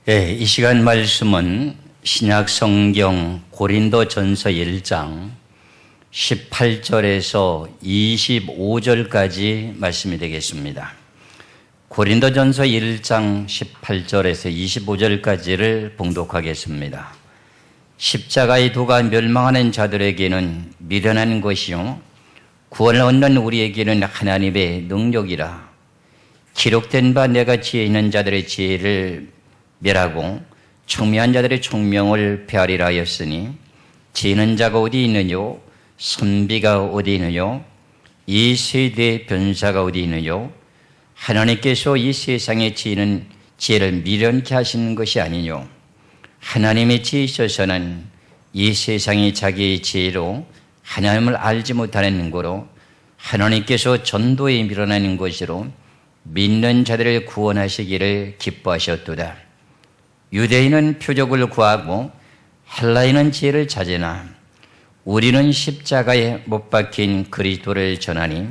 네, 이 시간 말씀은 신약 성경 고린도전서 1장 18절에서 25절까지 말씀이 되겠습니다. 고린도전서 1장 18절에서 25절까지를 봉독하겠습니다. 십자가의 도가 멸망하는 자들에게는 미련한 것이요 구원을 얻는 우리에게는 하나님의 능력이라. 기록된 바 내가 지혜 있는 자들의 지혜를 멸하고 총명한 자들의 총명을 폐하리라 하였으니 지혜는 자가 어디 있느뇨 선비가 어디 있느뇨 이 세대의 변사가 어디 있느뇨 하나님께서 이 세상의 지혜를 미련케 하시는 것이 아니뇨 하나님의 지혜이셔서는 이 세상이 자기의 지혜로 하나님을 알지 못하는 거로 하나님께서 전도에 밀어내는 것으로 믿는 자들을 구원하시기를 기뻐하셨도다. 유대인은 표적을 구하고 헬라인은 지혜를 찾으나 우리는 십자가에 못 박힌 그리스도를 전하니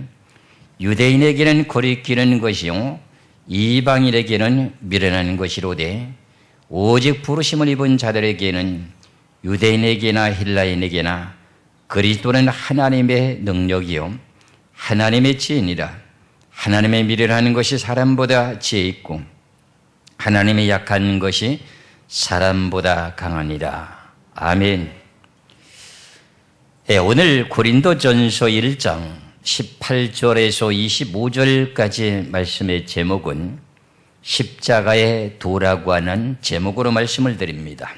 유대인에게는 거리끼는 것이요 이방인에게는 미련한 것이로되 오직 부르심을 입은 자들에게는 유대인에게나 헬라인에게나 그리스도는 하나님의 능력이요 하나님의 지혜니라. 하나님의 미련하는 것이 사람보다 지혜 있고 하나님의 약한 것이 사람보다 강하니라. 아멘. 네, 오늘 고린도전서 1장 18절에서 25절까지 말씀의 제목은 십자가의 도라고 하는 제목으로 말씀을 드립니다.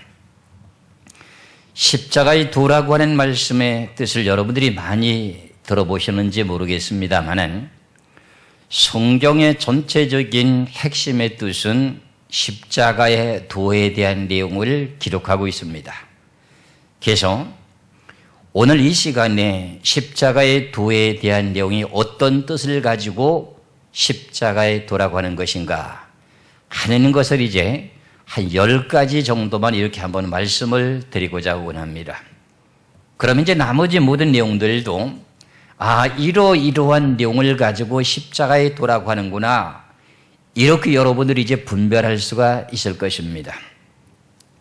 십자가의 도라고 하는 말씀의 뜻을 여러분들이 많이 들어보셨는지 모르겠습니다만은 성경의 전체적인 핵심의 뜻은 십자가의 도에 대한 내용을 기록하고 있습니다. 그래서 오늘 이 시간에 십자가의 도에 대한 내용이 어떤 뜻을 가지고 십자가의 도라고 하는 것인가 하는 것을 이제 한 10가지 정도만 이렇게 한번 말씀을 드리고자 원합니다. 그러면 이제 나머지 모든 내용들도 이러이러한 내용을 가지고 십자가의 도라고 하는구나 이렇게 여러분들이 이제 분별할 수가 있을 것입니다.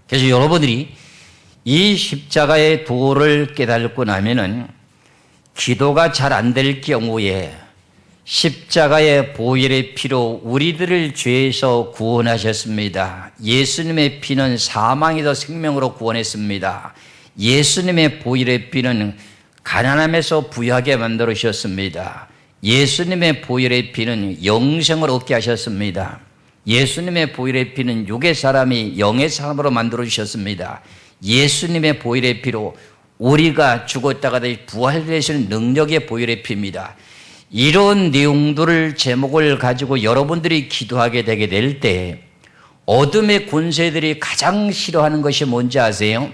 그래서 여러분들이 이 십자가의 도를 깨닫고 나면은 기도가 잘 안 될 경우에 십자가의 보혈의 피로 우리들을 죄에서 구원하셨습니다. 예수님의 피는 사망에서 생명으로 구원했습니다. 예수님의 보혈의 피는 가난함에서 부유하게 만들으셨습니다. 예수님의 보혈의 피는 영생을 얻게 하셨습니다. 예수님의 보혈의 피는 육의 사람이 영의 사람으로 만들어주셨습니다. 예수님의 보혈의 피로 우리가 죽었다가 다시 부활되시는 능력의 보혈의 피입니다. 이런 내용들을 제목을 가지고 여러분들이 기도하게 되게 될 때 어둠의 권세들이 가장 싫어하는 것이 뭔지 아세요?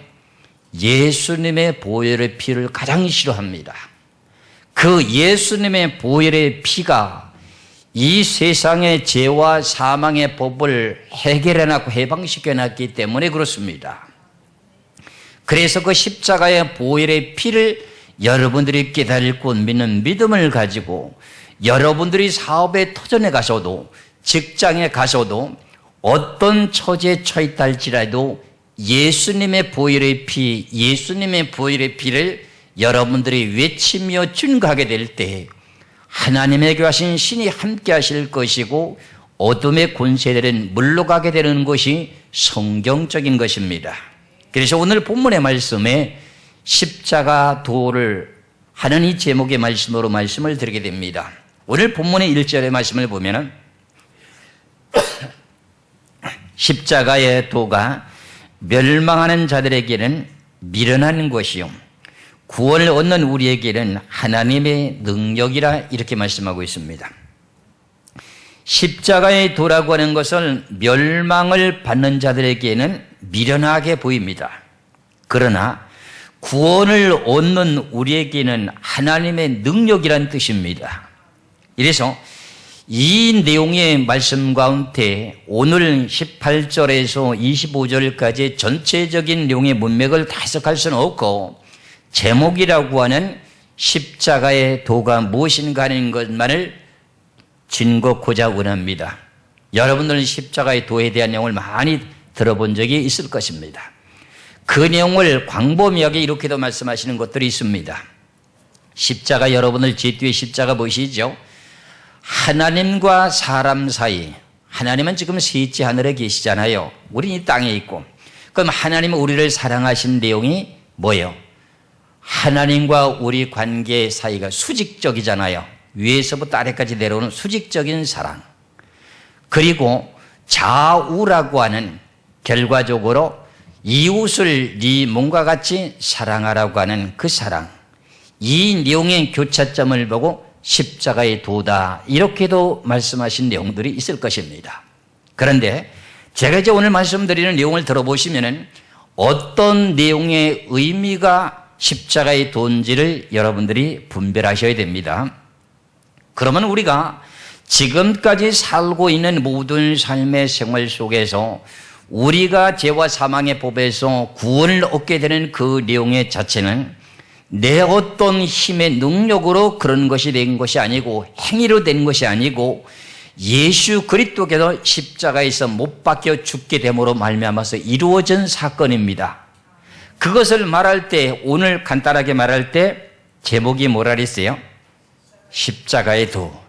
예수님의 보혈의 피를 가장 싫어합니다. 그 예수님의 보혈의 피가 이 세상의 죄와 사망의 법을 해결해놨고 해방시켜놨기 때문에 그렇습니다. 그래서 그 십자가의 보혈의 피를 여러분들이 깨달고 믿는 믿음을 가지고 여러분들이 사업에 터전에 가셔도 직장에 가셔도 어떤 처지에 처했다 할지라도 예수님의 보혈의 피, 예수님의 보혈의 피를 여러분들이 외치며 증거하게 될 때 하나님에게 하신 신이 함께 하실 것이고 어둠의 권세들은 물러가게 되는 것이 성경적인 것입니다. 그래서 오늘 본문의 말씀에 십자가 도를 하는 이 제목의 말씀으로 말씀을 드리게 됩니다. 오늘 본문의 1절의 말씀을 보면은 십자가의 도가 멸망하는 자들에게는 미련한 것이요 구원을 얻는 우리에게는 하나님의 능력이라 이렇게 말씀하고 있습니다. 십자가의 도라고 하는 것은 멸망을 받는 자들에게는 미련하게 보입니다. 그러나 구원을 얻는 우리에게는 하나님의 능력이란 뜻입니다. 이래서 이 내용의 말씀 가운데 오늘 18절에서 25절까지 전체적인 내용의 문맥을 다 해석할 수는 없고 제목이라고 하는 십자가의 도가 무엇인가 하는 것만을 증거고자 원합니다. 여러분들은 십자가의 도에 대한 내용을 많이 들어본 적이 있을 것입니다. 그 내용을 광범위하게 이렇게도 말씀하시는 것들이 있습니다. 십자가, 여러분들 제 뒤에 십자가 보이시죠? 하나님과 사람 사이, 하나님은 지금 셋째 하늘에 계시잖아요. 우리는 이 땅에 있고. 그럼 하나님은 우리를 사랑하신 내용이 뭐예요? 하나님과 우리 관계 사이가 수직적이잖아요. 위에서부터 아래까지 내려오는 수직적인 사랑. 그리고 좌우라고 하는, 결과적으로 이웃을 네 몸과 같이 사랑하라고 하는 그 사랑. 이 내용의 교차점을 보고 십자가의 도다, 이렇게도 말씀하신 내용들이 있을 것입니다. 그런데 제가 이제 오늘 말씀드리는 내용을 들어보시면은 어떤 내용의 의미가 십자가의 도인지를 여러분들이 분별하셔야 됩니다. 그러면 우리가 지금까지 살고 있는 모든 삶의 생활 속에서 우리가 죄와 사망의 법에서 구원을 얻게 되는 그 내용의 자체는 내 어떤 힘의 능력으로 그런 것이 된 것이 아니고, 행위로 된 것이 아니고, 예수 그리스도께서 십자가에서 못 박혀 죽게 됨으로 말미암아서 이루어진 사건입니다. 그것을 말할 때, 오늘 간단하게 말할 때 제목이 뭐라 그랬어요? 십자가의 도.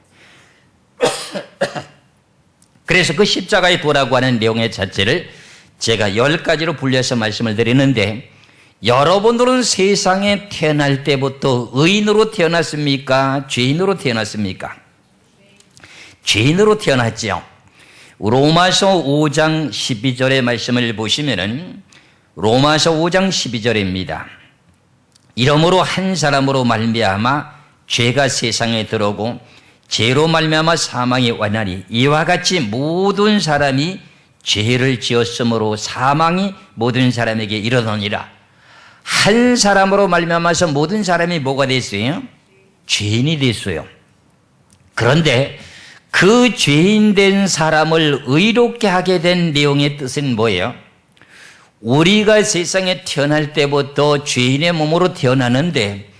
그래서 그 십자가의 도라고 하는 내용의 자체를 제가 10가지로 분류해서 말씀을 드리는데, 여러분들은 세상에 태어날 때부터 의인으로 태어났습니까? 죄인으로 태어났습니까? 죄인으로 태어났죠. 로마서 5장 12절의 말씀을 보시면은, 로마서 5장 12절입니다. 이러므로 한 사람으로 말미암아 죄가 세상에 들어오고 죄로 말미암아 사망이 왔나니 이와 같이 모든 사람이 죄를 지었으므로 사망이 모든 사람에게 이르노니라. 한 사람으로 말미암아서 모든 사람이 뭐가 됐어요? 죄인이 됐어요. 그런데 그 죄인 된 사람을 의롭게 하게 된 내용의 뜻은 뭐예요? 우리가 세상에 태어날 때부터 죄인의 몸으로 태어나는데,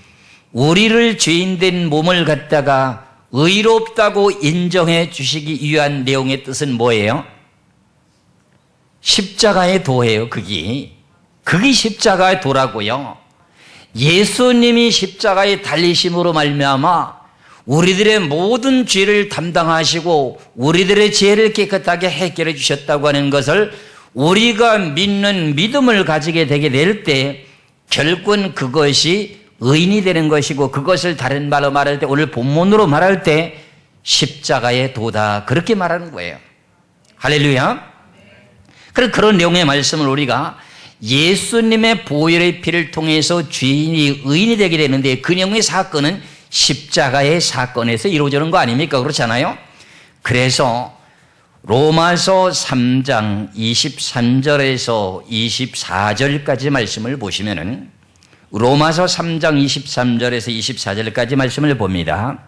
우리를 죄인 된 몸을 갖다가 의롭다고 인정해 주시기 위한 내용의 뜻은 뭐예요? 십자가의 도예요. 그게 십자가의 도라고요. 예수님이 십자가에 달리심으로 말미암아 우리들의 모든 죄를 담당하시고 우리들의 죄를 깨끗하게 해결해 주셨다고 하는 것을 우리가 믿는 믿음을 가지게 되게 될 때, 결국은 그것이 의인이 되는 것이고, 그것을 다른 말로 말할 때, 오늘 본문으로 말할 때 십자가의 도다, 그렇게 말하는 거예요. 할렐루야. 그런 내용의 말씀을 우리가 예수님의 보혈의 피를 통해서 죄인이 의인이 되게 되는데, 그 내용의 사건은 십자가의 사건에서 이루어지는 거 아닙니까? 그렇잖아요. 그래서 로마서 3장 23절에서 24절까지 말씀을 보시면은, 로마서 3장 23절에서 24절까지 말씀을 봅니다.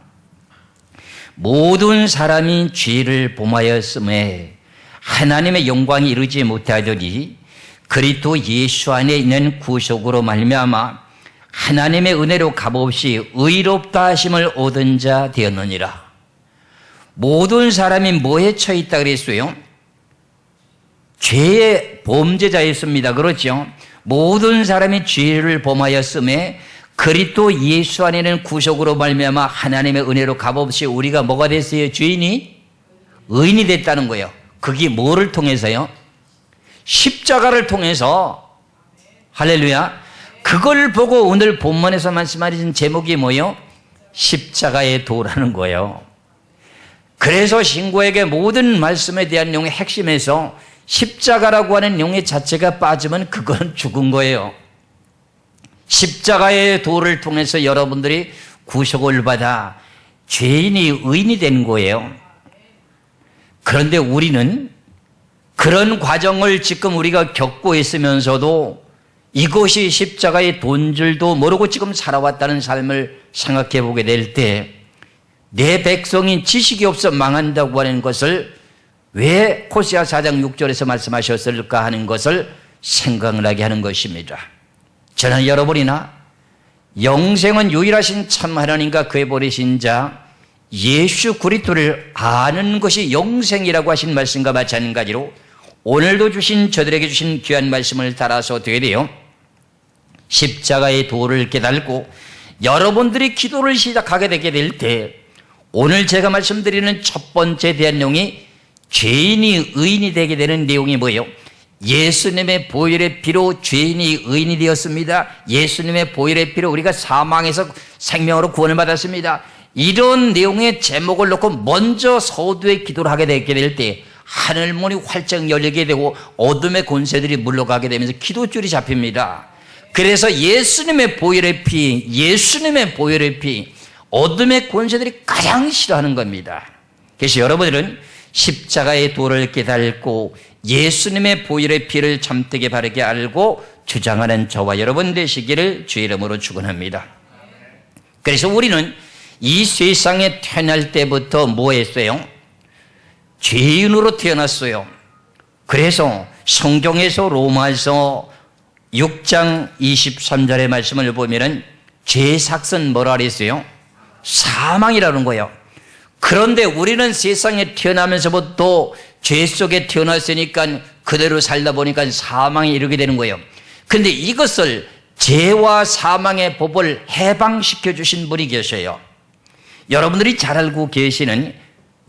모든 사람이 죄를 범하였음에 하나님의 영광이 이루지 못하더니 그리스도 예수 안에 있는 구속으로 말미암아 하나님의 은혜로 값없이 의롭다 하심을 얻은 자 되었느니라. 모든 사람이 뭐에 처해 있다 그랬어요? 죄의 범죄자였습니다. 그렇죠? 모든 사람이 죄를 범하였음에 그리스도 예수 안에는 구속으로 말미암아 하나님의 은혜로 값없이 우리가 뭐가 됐어요? 죄인이 의인이 됐다는 거예요. 그게 뭐를 통해서요? 십자가를 통해서. 할렐루야. 그걸 보고 오늘 본문에서 말씀하신 제목이 뭐예요? 십자가의 도라는 거예요. 그래서 신구에게 모든 말씀에 대한 내용의 핵심에서 십자가라고 하는 내용의 자체가 빠지면 그건 죽은 거예요. 십자가의 도를 통해서 여러분들이 구속을 받아 죄인이 의인이 된 거예요. 그런데 우리는 그런 과정을 지금 우리가 겪고 있으면서도 이것이 십자가의 도인 줄도 모르고 지금 살아왔다는 삶을 생각해 보게 될 때, 내 백성이 지식이 없어 망한다고 하는 것을 왜 호세아 4장 6절에서 말씀하셨을까 하는 것을 생각을 하게 하는 것입니다. 저는 여러분이나 영생은 유일하신 참 하나님과 그의 보내신 자 예수 그리스도를 아는 것이 영생이라고 하신 말씀과 마찬가지로 오늘도 저들에게 주신 귀한 말씀을 따라서 어떻게 돼요? 십자가의 도를 깨닫고 여러분들이 기도를 시작하게 되게 될 때, 오늘 제가 말씀드리는 첫 번째 대한 내용이 죄인이 의인이 되게 되는 내용이 뭐예요? 예수님의 보혈의 피로 죄인이 의인이 되었습니다. 예수님의 보혈의 피로 우리가 사망에서 생명으로 구원을 받았습니다. 이런 내용의 제목을 놓고 먼저 서두에 기도를 하게 되게 될 때 하늘문이 활짝 열리게 되고 어둠의 권세들이 물러가게 되면서 기도줄이 잡힙니다. 그래서 예수님의 보혈의 피, 어둠의 권세들이 가장 싫어하는 겁니다. 그래서 여러분들은 십자가의 도를 깨닫고 예수님의 보혈의 피를 참되게 바르게 알고 주장하는 저와 여러분 되시기를 주의 이름으로 축원합니다. 그래서 우리는 이 세상에 태어날 때부터 뭐 했어요? 죄인으로 태어났어요. 그래서 성경에서 로마서 6장 23절의 말씀을 보면은 죄 삭은 뭐라 그랬어요? 사망이라는 거예요. 그런데 우리는 세상에 태어나면서부터 죄 속에 태어났으니까 그대로 살다 보니까 사망에 이르게 되는 거예요. 그런데 이것을 죄와 사망의 법을 해방시켜 주신 분이 계셔요. 여러분들이 잘 알고 계시는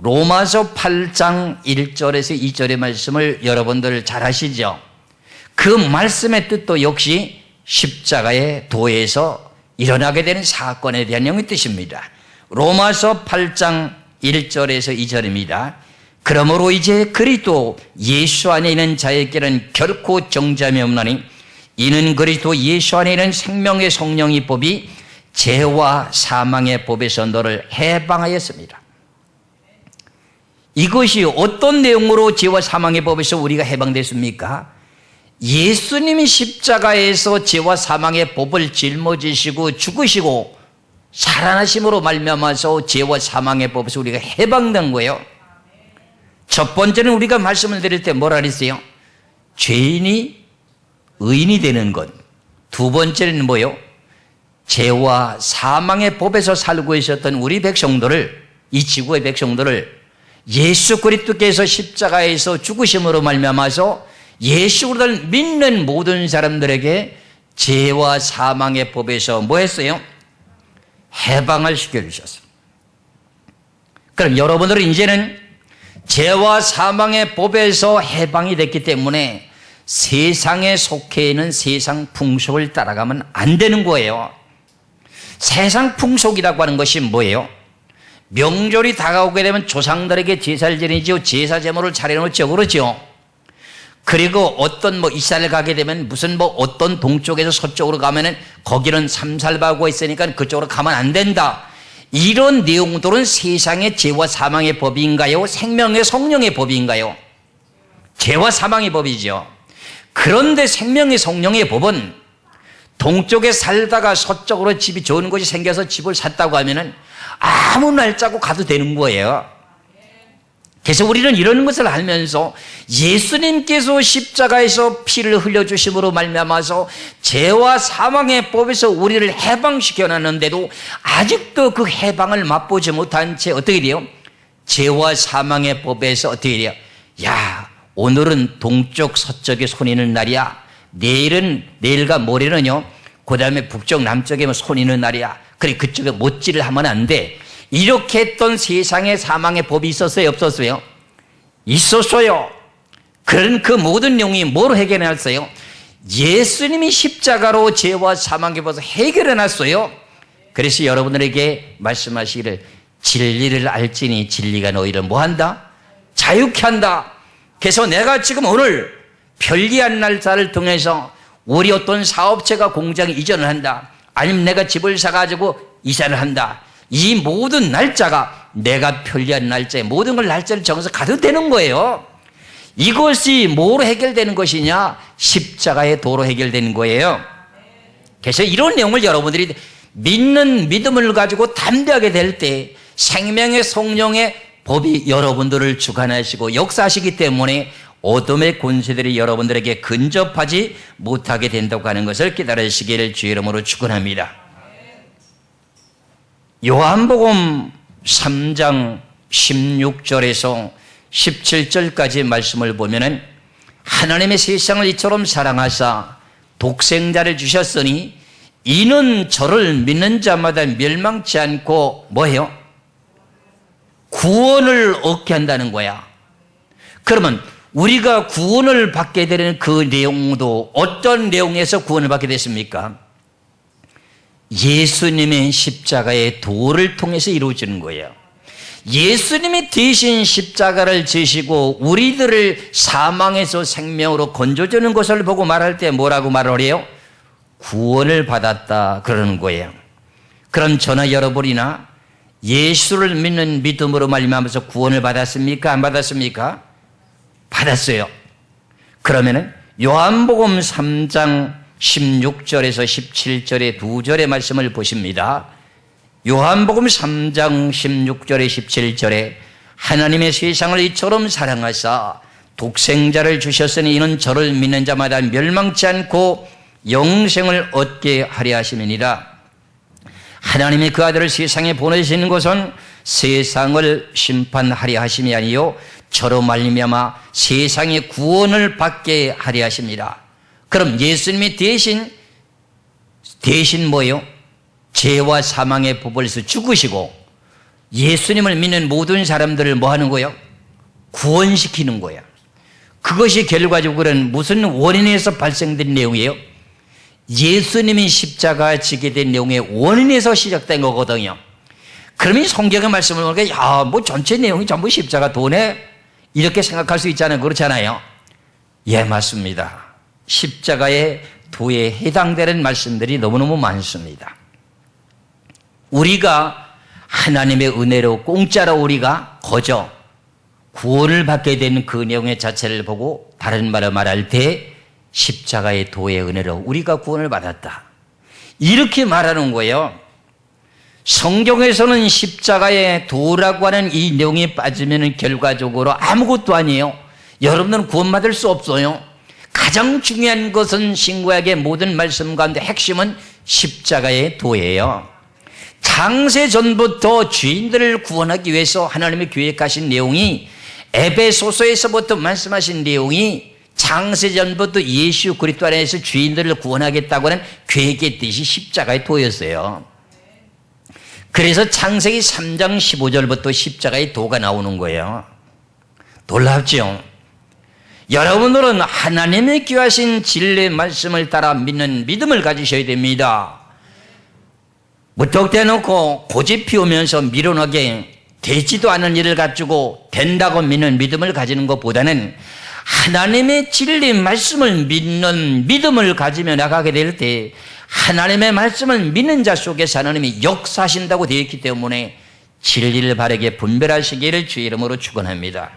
로마서 8장 1절에서 2절의 말씀을 여러분들 잘 아시죠? 그 말씀의 뜻도 역시 십자가의 도에서 일어나게 되는 사건에 대한 내용의 뜻입니다. 로마서 8장 1절에서 2절입니다. 그러므로 이제 그리스도 예수 안에 있는 자에게는 결코 정죄함이 없나니 이는 그리스도 예수 안에 있는 생명의 성령의 법이 죄와 사망의 법에서 너를 해방하였습니다. 이것이 어떤 내용으로 죄와 사망의 법에서 우리가 해방됐습니까? 예수님이 십자가에서 죄와 사망의 법을 짊어지시고 죽으시고 살아나심으로 말미암아서 죄와 사망의 법에서 우리가 해방된 거예요. 첫 번째는 우리가 말씀을 드릴 때 뭐라 그랬어요? 죄인이 의인이 되는 것. 두 번째는 뭐요? 죄와 사망의 법에서 살고 있었던 우리 백성들을, 이 지구의 백성들을 예수 그리스도께서 십자가에서 죽으심으로 말미암아서 예수를 믿는 모든 사람들에게 죄와 사망의 법에서 뭐 했어요? 해방을 시켜주셨어요. 그럼 여러분들은 이제는 죄와 사망의 법에서 해방이 됐기 때문에 세상에 속해 있는 세상 풍속을 따라가면 안 되는 거예요. 세상 풍속이라고 하는 것이 뭐예요? 명절이 다가오게 되면 조상들에게 제사를 지내지요. 제사 제물을 차려놓죠. 그렇죠? 그리고 어떤 이사를 가게 되면 무슨 어떤 동쪽에서 서쪽으로 가면은 거기는 삼살바고 있으니까 그쪽으로 가면 안 된다. 이런 내용들은 세상의 죄와 사망의 법인가요? 생명의 성령의 법인가요? 죄와 사망의 법이죠. 그런데 생명의 성령의 법은 동쪽에 살다가 서쪽으로 집이 좋은 곳이 생겨서 집을 샀다고 하면은 아무 날짜고 가도 되는 거예요. 그래서 우리는 이런 것을 알면서 예수님께서 십자가에서 피를 흘려주심으로 말미암아서 죄와 사망의 법에서 우리를 해방시켜 놨는데도 아직도 그 해방을 맛보지 못한 채 어떻게 돼요? 죄와 사망의 법에서 어떻게 돼요? 야, 오늘은 동쪽 서쪽에 손이는 날이야. 내일과 모레는요, 그 다음에 북쪽 남쪽에 손이는 날이야. 그래, 그쪽에 못질을 하면 안 돼. 이렇게 했던 세상에 사망의 법이 있었어요? 없었어요? 있었어요. 그런 그 모든 내용이 뭘 해결해 놨어요? 예수님이 십자가로 죄와 사망의 법을 해결해 놨어요. 그래서 여러분들에게 말씀하시기를 진리를 알지니 진리가 너희를 뭐한다? 자유케 한다. 그래서 내가 지금 오늘 편리한 날짜를 통해서 우리 어떤 사업체가 공장에 이전을 한다. 아니면 내가 집을 사가지고 이사를 한다. 이 모든 날짜가 내가 편리한 날짜에 모든 걸 날짜를 정해서 가도 되는 거예요. 이것이 뭐로 해결되는 것이냐? 십자가의 도로 해결되는 거예요. 그래서 이런 내용을 여러분들이 믿는 믿음을 가지고 담대하게 될 때 생명의 성령의 법이 여러분들을 주관하시고 역사하시기 때문에 어둠의 권세들이 여러분들에게 근접하지 못하게 된다고 하는 것을 깨달으시기를 주의 이름으로 축원합니다. 요한복음 3장 16절에서 17절까지 말씀을 보면은 하나님의 세상을 이처럼 사랑하사 독생자를 주셨으니 이는 저를 믿는 자마다 멸망치 않고 뭐예요? 구원을 얻게 한다는 거야. 그러면 우리가 구원을 받게 되는 그 내용도 어떤 내용에서 구원을 받게 됐습니까? 예수님의 십자가의 도를 통해서 이루어지는 거예요. 예수님이 대신 십자가를 지시고 우리들을 사망에서 생명으로 건져주는 것을 보고 말할 때 뭐라고 말을 해요? 구원을 받았다 그러는 거예요. 그럼 저나 여러분이나 예수를 믿는 믿음으로 말미암아서 구원을 받았습니까? 안 받았습니까? 받았어요. 그러면은 요한복음 3장 16절에서 17절의 두 절의 말씀을 보십니다. 요한복음 3장 16절에 17절에 하나님의 세상을 이처럼 사랑하사 독생자를 주셨으니 이는 저를 믿는 자마다 멸망치 않고 영생을 얻게 하려 하심이니라. 하나님이 그 아들을 세상에 보내시는 것은 세상을 심판하려 하심이 아니요 저로 말미암아 세상의 구원을 받게 하려 하십니다. 그럼 예수님이 대신 뭐예요? 죄와 사망의 법을서 죽으시고 예수님을 믿는 모든 사람들을 뭐 하는 거예요? 구원시키는 거예요. 그것이 결과적으로는 무슨 원인에서 발생된 내용이에요? 예수님이 십자가 지게 된 내용의 원인에서 시작된 거거든요. 그러면 성경의 말씀을 보니까 뭐 전체 내용이 전부 십자가 도네? 이렇게 생각할 수 있잖아요. 그렇잖아요. 예, 맞습니다. 십자가의 도에 해당되는 말씀들이 너무너무 많습니다. 우리가 하나님의 은혜로 공짜로 우리가 거저 구원을 받게 되는 그 내용의 자체를 보고 다른 말을 말할 때 십자가의 도의 은혜로 우리가 구원을 받았다. 이렇게 말하는 거예요. 성경에서는 십자가의 도라고 하는 이 내용이 빠지면 결과적으로 아무것도 아니에요. 여러분들은 구원받을 수 없어요. 가장 중요한 것은 신구약의 모든 말씀 가운데 핵심은 십자가의 도예요. 창세 전부터 죄인들을 구원하기 위해서 하나님이 계획하신 내용이 에베소서에서부터 말씀하신 내용이 창세 전부터 예수 그리스도 안에서 죄인들을 구원하겠다고 하는 계획의 뜻이 십자가의 도였어요. 그래서 창세기 3장 15절부터 십자가의 도가 나오는 거예요. 놀랍죠? 여러분들은 하나님의 귀하신 진리의 말씀을 따라 믿는 믿음을 가지셔야 됩니다. 무턱대놓고 고집 피우면서 미련하게 되지도 않은 일을 가지고 된다고 믿는 믿음을 가지는 것보다는 하나님의 진리 말씀을 믿는 믿음을 가지며 나가게 될 때 하나님의 말씀을 믿는 자 속에서 하나님이 역사하신다고 되어 있기 때문에 진리를 바르게 분별하시기를 주의 이름으로 축원합니다.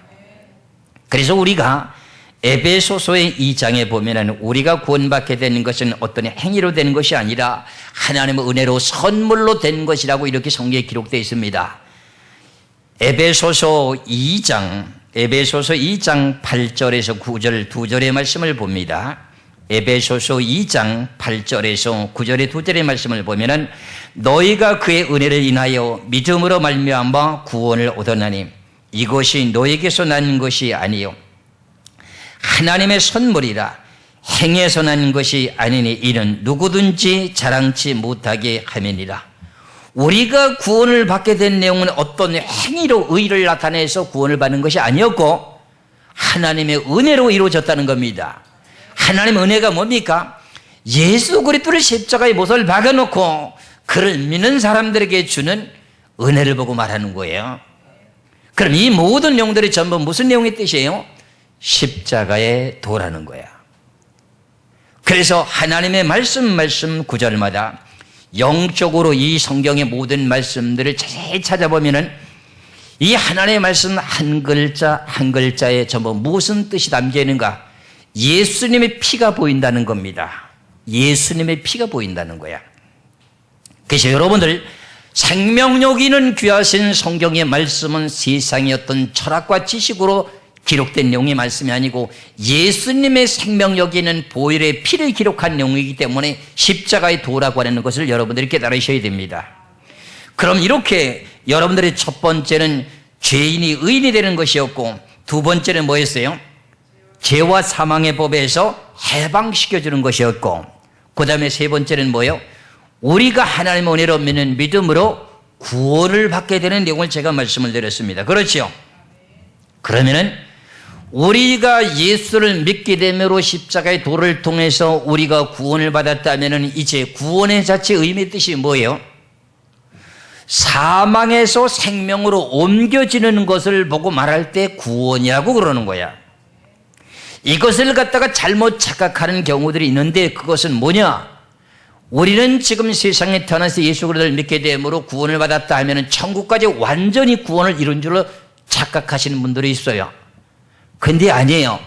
그래서 우리가 에베소서의 2장에 보면은 우리가 구원받게 되는 것은 어떤 행위로 되는 것이 아니라 하나님의 은혜로 선물로 된 것이라고 이렇게 성경에 기록되어 있습니다. 에베소서 2장 8절에서 9절 두 절의 말씀을 봅니다. 에베소서 2장 8절에서 9절의 두 절의 말씀을 보면은 너희가 그의 은혜를 인하여 믿음으로 말미암아 구원을 얻었나니 이것이 너에게서 난 것이 아니요 하나님의 선물이라 행해서 난 것이 아니니 이는 누구든지 자랑치 못하게 함이니라. 우리가 구원을 받게 된 내용은 어떤 행위로 의를 나타내서 구원을 받는 것이 아니었고 하나님의 은혜로 이루어졌다는 겁니다. 하나님의 은혜가 뭡니까? 예수 그리스도를 십자가에 못을 박아놓고 그를 믿는 사람들에게 주는 은혜를 보고 말하는 거예요. 그럼 이 모든 내용들이 전부 무슨 내용의 뜻이에요? 십자가의 도라는 거야. 그래서 하나님의 말씀 구절마다 영적으로 이 성경의 모든 말씀들을 자세히 찾아보면은 이 하나님의 말씀 한 글자 한 글자에 전부 무슨 뜻이 담겨 있는가? 예수님의 피가 보인다는 겁니다. 예수님의 피가 보인다는 거야. 그래서 여러분들 생명력 있는 귀하신 성경의 말씀은 세상의 어떤 철학과 지식으로 기록된 내용의 말씀이 아니고 예수님의 생명력 있는 보혈의 피를 기록한 내용이기 때문에 십자가의 도라고 하는 것을 여러분들이 깨달으셔야 됩니다. 그럼 이렇게 여러분들의 첫 번째는 죄인이 의인이 되는 것이었고 두 번째는 뭐였어요? 죄와 사망의 법에서 해방시켜주는 것이었고, 그 다음에 세 번째는 뭐예요? 우리가 하나님의 은혜로 믿는 믿음으로 구원을 받게 되는 내용을 제가 말씀을 드렸습니다. 그렇죠? 그러면은 우리가 예수를 믿게 됨으로 십자가의 도를 통해서 우리가 구원을 받았다면은 이제 구원의 자체 의미 뜻이 뭐예요? 사망에서 생명으로 옮겨지는 것을 보고 말할 때 구원이라고 그러는 거야. 이것을 갖다가 잘못 착각하는 경우들이 있는데, 그것은 뭐냐? 우리는 지금 세상에 태어나서 예수 그리스도를 믿게 됨으로 구원을 받았다 하면은 천국까지 완전히 구원을 이룬 줄로 착각하시는 분들이 있어요. 근데 아니에요.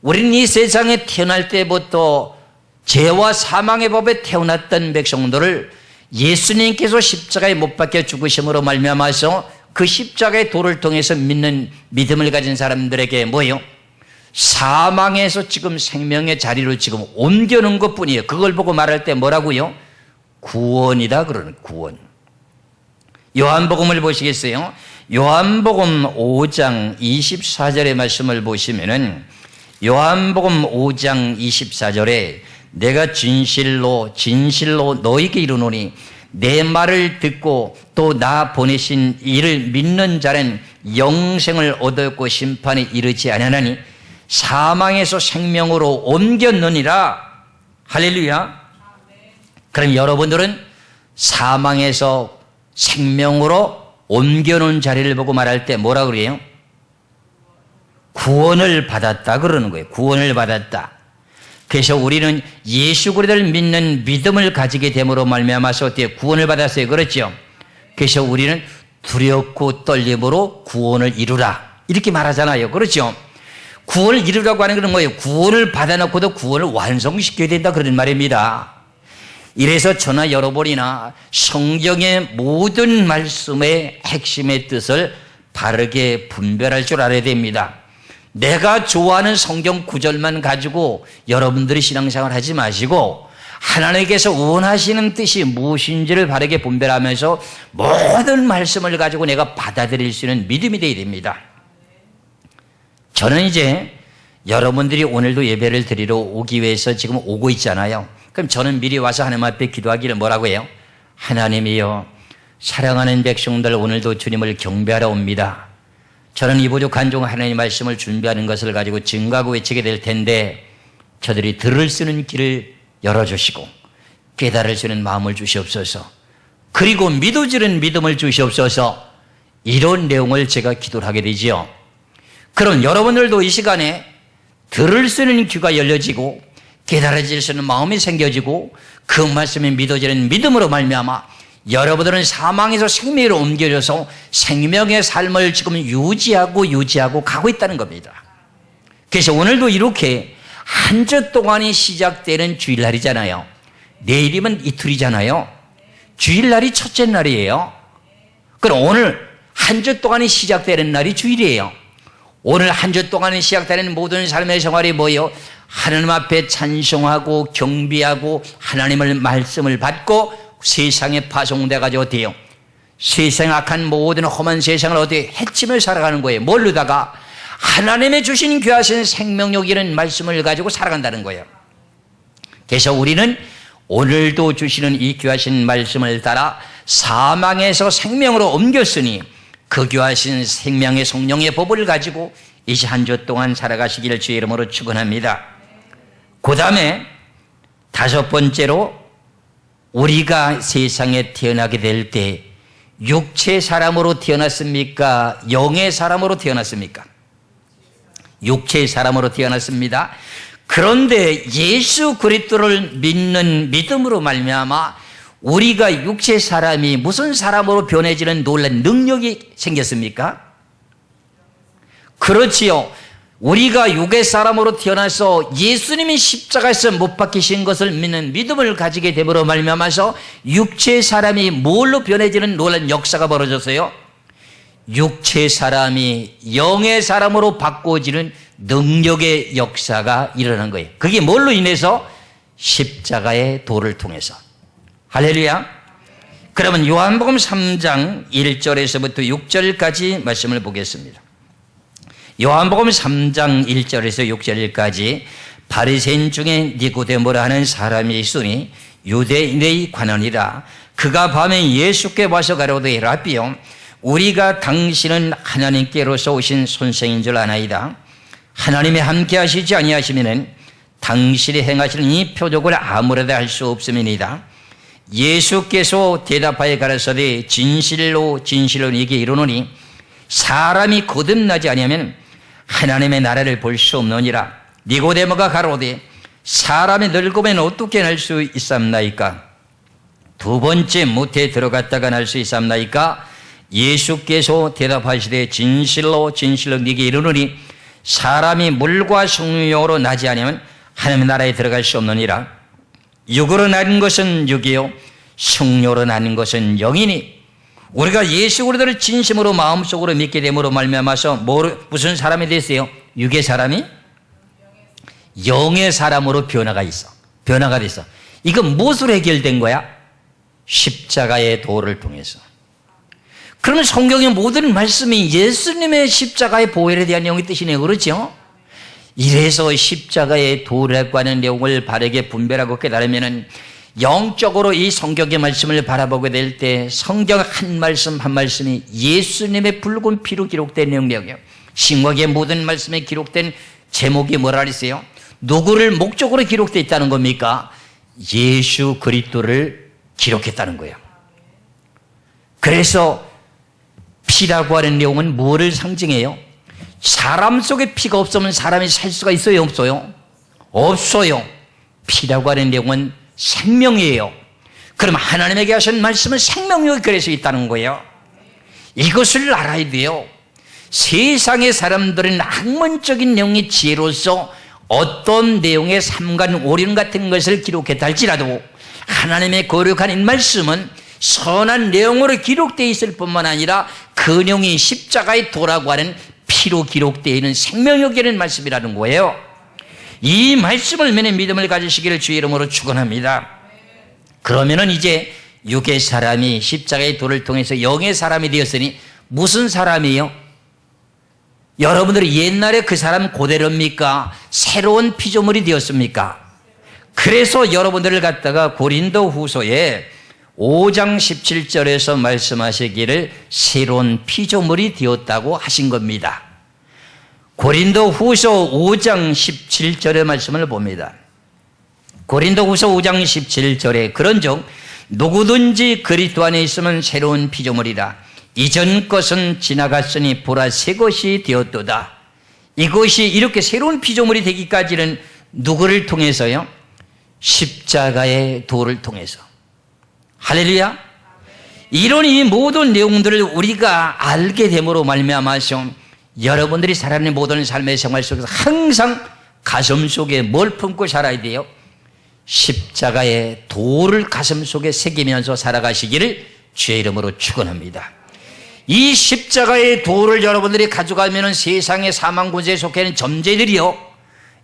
우리는 이 세상에 태어날 때부터 죄와 사망의 법에 태어났던 백성들을 예수님께서 십자가에 못 박혀 죽으심으로 말미암아서 그 십자가의 도를 통해서 믿는 믿음을 가진 사람들에게 뭐예요? 사망에서 지금 생명의 자리로 지금 옮겨놓은 것뿐이에요. 그걸 보고 말할 때 뭐라고요? 구원이다 그러는, 구원. 요한복음을 보시겠어요? 요한복음 5장 24절의 말씀을 보시면은, 요한복음 5장 24절에 내가 진실로 너희에게 이르노니 내 말을 듣고 또 나 보내신 이를 믿는 자는 영생을 얻었고 심판에 이르지 아니하나니 사망에서 생명으로 옮겼느니라. 할렐루야. 그럼 여러분들은 사망에서 생명으로 옮겨놓은 자리를 보고 말할 때 뭐라 그래요? 구원을 받았다 그러는 거예요. 구원을 받았다. 그래서 우리는 예수 그리스도를 믿는 믿음을 가지게 됨으로 말미암아서 어떻게 구원을 받았어요. 그렇죠? 그래서 우리는 두렵고 떨림으로 구원을 이루라 이렇게 말하잖아요. 그렇죠? 구원을 이루라고 하는 것은 뭐예요? 구원을 받아놓고도 구원을 완성시켜야 된다 그런 말입니다. 이래서 저나 여러분이나 성경의 모든 말씀의 핵심의 뜻을 바르게 분별할 줄 알아야 됩니다. 내가 좋아하는 성경 구절만 가지고 여러분들이 신앙생활 하지 마시고 하나님께서 원하시는 뜻이 무엇인지를 바르게 분별하면서 모든 말씀을 가지고 내가 받아들일 수 있는 믿음이 되어야 됩니다. 저는 이제 여러분들이 오늘도 예배를 드리러 오기 위해서 지금 오고 있잖아요. 그럼 저는 미리 와서 하나님 앞에 기도하기를 뭐라고 해요? 하나님이여, 사랑하는 백성들 오늘도 주님을 경배하러 옵니다. 저는 이 부족한 종 하나님의 말씀을 준비하는 것을 가지고 증거하고 외치게 될 텐데 저들이 들을 수 있는 길을 열어주시고 깨달을 수 있는 마음을 주시옵소서. 그리고 믿어지는 믿음을 주시옵소서. 이런 내용을 제가 기도를 하게 되지요. 그럼 여러분들도 이 시간에 들을 수 있는 귀가 열려지고 깨달아질 수 있는 마음이 생겨지고 그 말씀이 믿어지는 믿음으로 말미암아 여러분들은 사망에서 생명으로 옮겨져서 생명의 삶을 지금 유지하고 가고 있다는 겁니다. 그래서 오늘도 이렇게 한 주 동안이 시작되는 주일날이잖아요. 내일이면 이틀이잖아요. 주일날이 첫째 날이에요. 그럼 오늘 한 주 동안이 시작되는 날이 주일이에요. 오늘 한 주 동안이 시작되는 모든 삶의 생활이 뭐예요? 하나님 앞에 찬송하고 경배하고 하나님의 말씀을 받고 세상에 파송돼가지고 어때요? 세상 악한 모든 험한 세상을 어떻게 해치며 살아가는 거예요. 뭘로다가 하나님의 주신 귀하신 생명력이라는 말씀을 가지고 살아간다는 거예요. 그래서 우리는 오늘도 주시는 이 귀하신 말씀을 따라 사망에서 생명으로 옮겼으니 그 귀하신 생명의 성령의 법을 가지고 이제 한 주 동안 살아가시기를 주의 이름으로 축원합니다. 그 다음에 다섯 번째로 우리가 세상에 태어나게 될 때 육체 사람으로 태어났습니까? 영의 사람으로 태어났습니까? 육체의 사람으로 태어났습니다. 그런데 예수 그리스도를 믿는 믿음으로 말미암아 우리가 육체 사람이 무슨 사람으로 변해지는 놀라운 능력이 생겼습니까? 그렇지요. 우리가 육의 사람으로 태어나서 예수님이 십자가에서 못 박히신 것을 믿는 믿음을 가지게 됨으로 말미암아서 육체 사람이 뭘로 변해지는 놀라운 역사가 벌어졌어요? 육체 사람이 영의 사람으로 바꿔지는 능력의 역사가 일어난 거예요. 그게 뭘로 인해서? 십자가의 도를 통해서. 할렐루야. 그러면 요한복음 3장 1절에서부터 6절까지 말씀을 보겠습니다. 요한복음 3장 1절에서 6절까지 바리새인 중에 니고데모라 하는 사람이 있으니 유대인의 관원이라. 그가 밤에 예수께 와서 가로되 라비요 우리가 당신은 하나님께로서 오신 선생인 줄 아나이다. 하나님이 함께 하시지 아니하시면은 당신이 행하시는 이 표적을 아무래도 할 수 없음이니이다. 예수께서 대답하여 가라사대 진실로 진실로 네게 이르노니 사람이 거듭나지 아니하면 하나님의 나라를 볼 수 없느니라. 니고데모가 가로되 사람이 늙으면 어떻게 날 수 있삼나이까? 두 번째 무태에 들어갔다가 날 수 있삼나이까? 예수께서 대답하시되 진실로 진실로 네게 이르노니 사람이 물과 성령으로 나지 아니하면 하나님의 나라에 들어갈 수 없느니라. 육으로 나는 것은 육이요 성령으로 나는 것은 영이니 우리가 예수 그리스도를 진심으로 마음속으로 믿게 됨으로 말미암아서 무슨 사람이 됐어요? 육의 사람이 영의 사람으로 변화가 됐어. 이건 무엇으로 해결된 거야? 십자가의 도를 통해서. 그러면 성경의 모든 말씀이 예수님의 십자가의 보혈에 대한 내용이 뜻이네요. 그렇죠? 이래서 십자가의 도라고 하는 내용을 바르게 분별하고 깨달으면 영적으로 이 성경의 말씀을 바라보게 될 때 성경 한 말씀 한 말씀이 예수님의 붉은 피로 기록된 내용이에요. 신약의 모든 말씀에 기록된 제목이 뭐라 그랬어요? 누구를 목적으로 기록되어 있다는 겁니까? 예수 그리스도를 기록했다는 거예요. 그래서 피라고 하는 내용은 뭐를 상징해요? 사람 속에 피가 없으면 사람이 살 수가 있어요? 없어요? 없어요. 피라고 하는 내용은 생명이에요. 그럼 하나님에게 하신 말씀은 생명력이 그래서 있다는 거예요. 이것을 알아야 돼요. 세상의 사람들은 학문적인 내용의 지혜로서 어떤 내용의 삼관오륜 같은 것을 기록했다 할지라도 하나님의 거룩한 이 말씀은 선한 내용으로 기록되어 있을 뿐만 아니라 그 내용이 십자가의 도라고 하는 피로 기록되어 있는 생명력이 있는 말씀이라는 거예요. 이 말씀을 믿는 믿음을 가지시기를 주의 이름으로 축원합니다. 그러면은 이제 육의 사람이 십자가의 도를 통해서 영의 사람이 되었으니 무슨 사람이에요? 여러분들이 옛날에 그 사람 그대로입니까? 새로운 피조물이 되었습니까? 그래서 여러분들을 갖다가 고린도 후서에 5장 17절에서 말씀하시기를 새로운 피조물이 되었다고 하신 겁니다. 고린도 후서 5장 17절의 말씀을 봅니다. 고린도 후서 5장 17절에 그런즉 누구든지 그리스도 안에 있으면 새로운 피조물이라. 이전 것은 지나갔으니 보라 새 것이 되었도다. 이것이 이렇게 새로운 피조물이 되기까지는 누구를 통해서요? 십자가의 도를 통해서. 할렐루야. 이런 이 모든 내용들을 우리가 알게 됨으로 말미암아서 여러분들이 살아가는 모든 삶의 생활 속에서 항상 가슴 속에 뭘 품고 살아야 돼요? 십자가의 도를 가슴 속에 새기면서 살아가시기를 주의 이름으로 축원합니다. 이 십자가의 도를 여러분들이 가져가면 세상의 사망군세에 속해 있는 점쟁이들이요,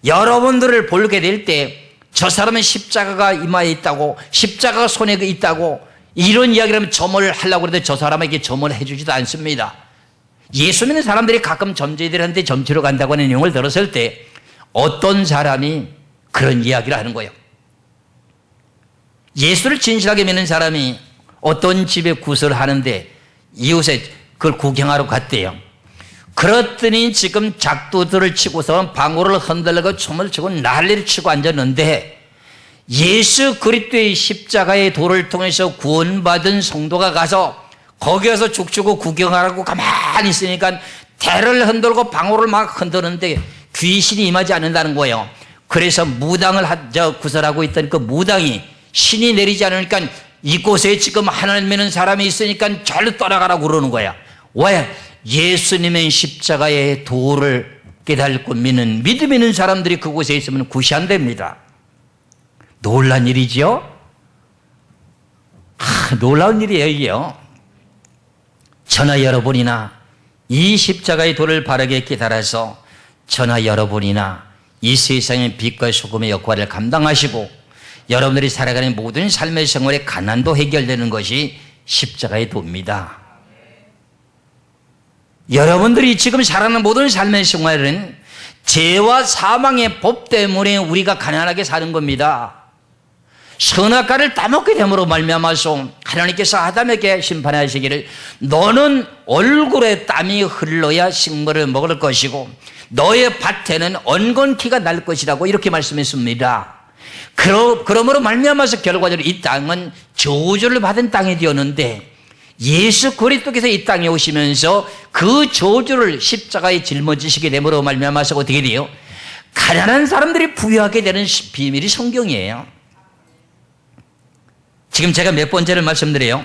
여러분들을 보게 될 때 저 사람은 십자가가 이마에 있다고, 십자가가 손에 있다고 이런 이야기를 하면 점을 하려고 해도 저 사람에게 점을 해주지도 않습니다. 예수 믿는 사람들이 가끔 점쟁이들한테 점치러 간다고 하는 내용을 들었을 때 어떤 사람이 그런 이야기를 하는 거예요. 예수를 진실하게 믿는 사람이 어떤 집에 구설을 하는데 이웃에 그걸 구경하러 갔대요. 그랬더니 지금 작두들을 치고서 방울을 흔들고 춤을 추고 난리를 치고 앉았는데 예수 그리스도의 십자가의 도를 통해서 구원받은 성도가 가서 거기 가서 죽주고 구경하라고 가만히 있으니까 대를 흔들고 방울을 막 흔드는데 귀신이 임하지 않는다는 거예요. 그래서 무당을 구설하고 있던 그 무당이 신이 내리지 않으니까 이곳에 지금 하나님 믿는 사람이 있으니까 절로 떠나가라고 그러는 거야. 왜? 예수님의 십자가의 도를 깨닫고 믿는 믿음 있는 사람들이 그곳에 있으면 구시한답니다. 놀란 일이죠? 놀라운 일이에요, 이게요. 저나 여러분이나 이 십자가의 도를 바르게 깨달아서 저나 여러분이나 이 세상의 빛과 소금의 역할을 감당하시고 여러분들이 살아가는 모든 삶의 생활의 가난도 해결되는 것이 십자가의 도입니다. 여러분들이 지금 살아가는 모든 삶의 생활은 죄와 사망의 법 때문에 우리가 가난하게 사는 겁니다. 선악과를 따먹게 됨으로 말미암아서 하나님께서 아담에게 심판하시기를 너는 얼굴에 땀이 흘러야 식물을 먹을 것이고 너의 밭에는 언건티가 날 것이라고 이렇게 말씀했습니다. 그러므로 말미암아서 결과적으로 이 땅은 저주를 받은 땅이 되었는데 예수 그리스도께서 이 땅에 오시면서 그 저주를 십자가에 짊어지시게 됨으로 말미암아서 어떻게 돼요? 가난한 사람들이 부유하게 되는 비밀이 성경이에요. 지금 제가 몇 번째를 말씀드려요?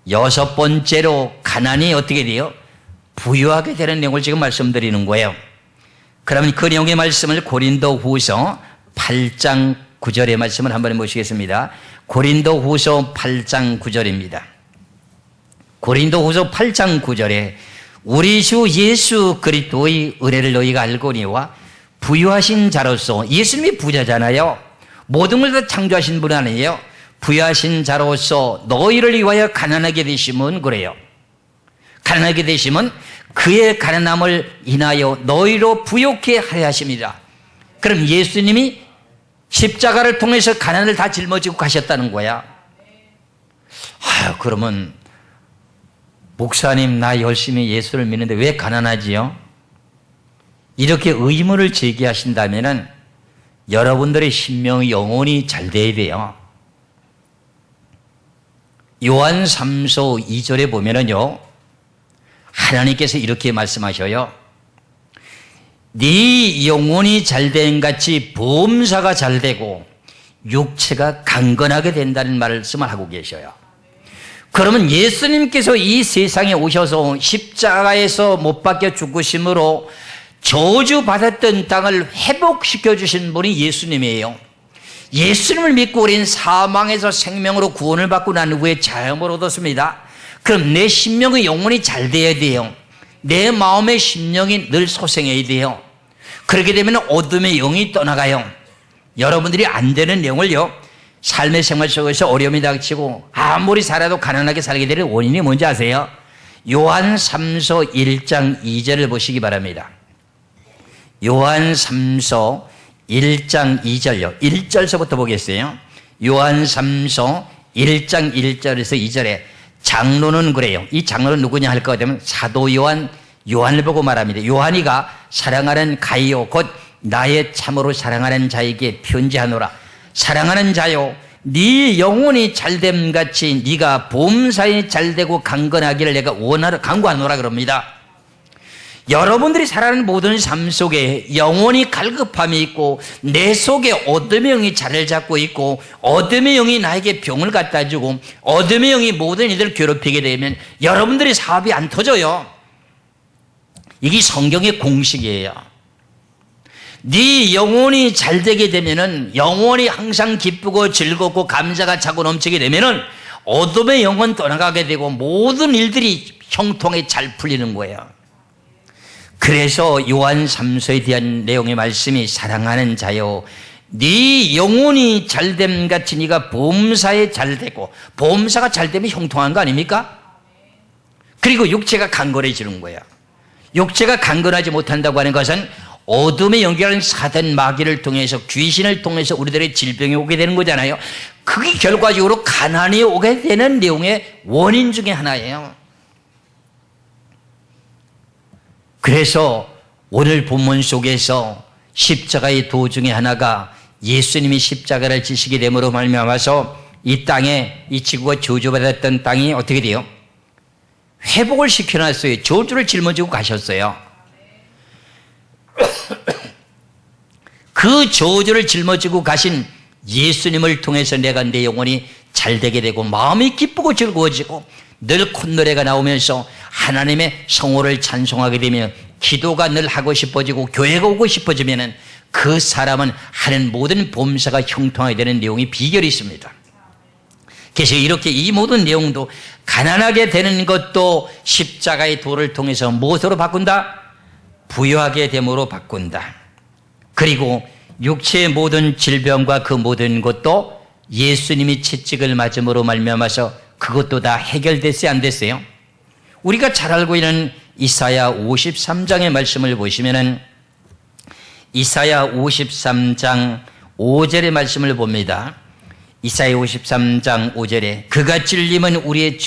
6번째로 가난이 어떻게 돼요? 부유하게 되는 내용을 지금 말씀드리는 거예요. 그러면 그 내용의 말씀을 고린도후서 8장 9절의 말씀을 한번 보시겠습니다. 고린도후서 8장 9절입니다. 고린도후서 8장 9절에 우리 주 예수 그리스도의 은혜를 너희가 알거니와 부유하신 자로서, 예수님이 부자잖아요. 모든 걸 다 창조하신 분 아니에요. 부유하신 자로서 너희를 위하여 가난하게 되시면 그래요. 가난하게 되시면 그의 가난함을 인하여 너희로 부욕해 하려 하십니다. 그럼 예수님이 십자가를 통해서 가난을 다 짊어지고 가셨다는 거야. 그러면 목사님 나 열심히 예수를 믿는데 왜 가난하지요? 이렇게 의문을 제기하신다면 여러분들의 신명이 영원히 잘 돼야 돼요. 요한 3서 2절에 보면은요, 하나님께서 이렇게 말씀하셔요. 네 영혼이 잘된 같이 범사가 잘되고 육체가 강건하게 된다는 말씀을 하고 계셔요. 그러면 예수님께서 이 세상에 오셔서 십자가에서 못 박혀 죽으심으로 저주받았던 땅을 회복시켜 주신 분이 예수님이에요. 예수님을 믿고 우리는 사망에서 생명으로 구원을 받고 난 후에 자유를 얻었습니다. 그럼 내 심령의 영혼이 잘 돼야 돼요. 내 마음의 심령이 늘 소생해야 돼요. 그렇게 되면 어둠의 영이 떠나가요. 여러분들이 안 되는 내용을요, 삶의 생활 속에서 어려움이 닥치고 아무리 살아도 가난하게 살게 되는 원인이 뭔지 아세요? 요한 3서 1장 2절을 보시기 바랍니다. 요한 3서 1장 2절요. 1절서부터 보겠어요. 요한 3서 1장 1절에서 2절에 장로는 그래요. 이 장로는 누구냐 할 것 같으면 사도 요한을 보고 말합니다. 요한이가 사랑하는 가이요 곧 나의 참으로 사랑하는 자에게 편지하노라. 사랑하는 자요, 네 영혼이 잘됨 같이 네가 범사에 잘되고 강건하기를 내가 간구하노라 그럽니다. 여러분들이 살아가는 모든 삶 속에 영혼이 갈급함이 있고 내 속에 어둠의 영이 자리를 잡고 있고 어둠의 영이 나에게 병을 갖다 주고 어둠의 영이 모든 이들을 괴롭히게 되면 여러분들의 사업이 안 터져요. 이게 성경의 공식이에요. 네 영혼이 잘 되게 되면은, 영혼이 항상 기쁘고 즐겁고 감사가 차고 넘치게 되면은 어둠의 영은 떠나가게 되고 모든 일들이 형통에 잘 풀리는 거예요. 그래서 요한 3서에 대한 내용의 말씀이 사랑하는 자요, 네 영혼이 잘됨 같이 네가 범사에 잘되고, 범사가 잘되면 형통한 거 아닙니까? 그리고 육체가 강건해지는 거야. 육체가 강건하지 못한다고 하는 것은 어둠의 영이라는 사단 마귀를 통해서, 귀신을 통해서 우리들의 질병이 오게 되는 거잖아요. 그게 결과적으로 가난이 오게 되는 내용의 원인 중에 하나예요. 그래서 오늘 본문 속에서 십자가의 도 중에 하나가 예수님이 십자가를 지시게 됨으로 말미암아서 이 땅에, 이 지구가 저주받았던 땅이 어떻게 돼요? 회복을 시켜놨어요. 저주를 짊어지고 가셨어요. 그 저주를 짊어지고 가신 예수님을 통해서 내가 내 영혼이 잘되게 되고 마음이 기쁘고 즐거워지고 늘 콧노래가 나오면서 하나님의 성호를 찬송하게 되면 기도가 늘 하고 싶어지고 교회가 오고 싶어지면 그 사람은 하는 모든 범사가 형통하게 되는 내용이 비결이 있습니다. 그래서 이렇게 이 모든 내용도 가난하게 되는 것도 십자가의 도를 통해서 무엇으로 바꾼다? 부유하게 됨으로 바꾼다. 그리고 육체의 모든 질병과 그 모든 것도 예수님이 채찍을 맞음으로 말미암아서 그것도 다 해결됐어요, 안 됐어요? 우리가 잘 알고 있는 이사야 53장의 말씀을 보시면은 이사야 53장 5절의 말씀을 봅니다. 이사야 53장 5절에 그가 찔림은 우리의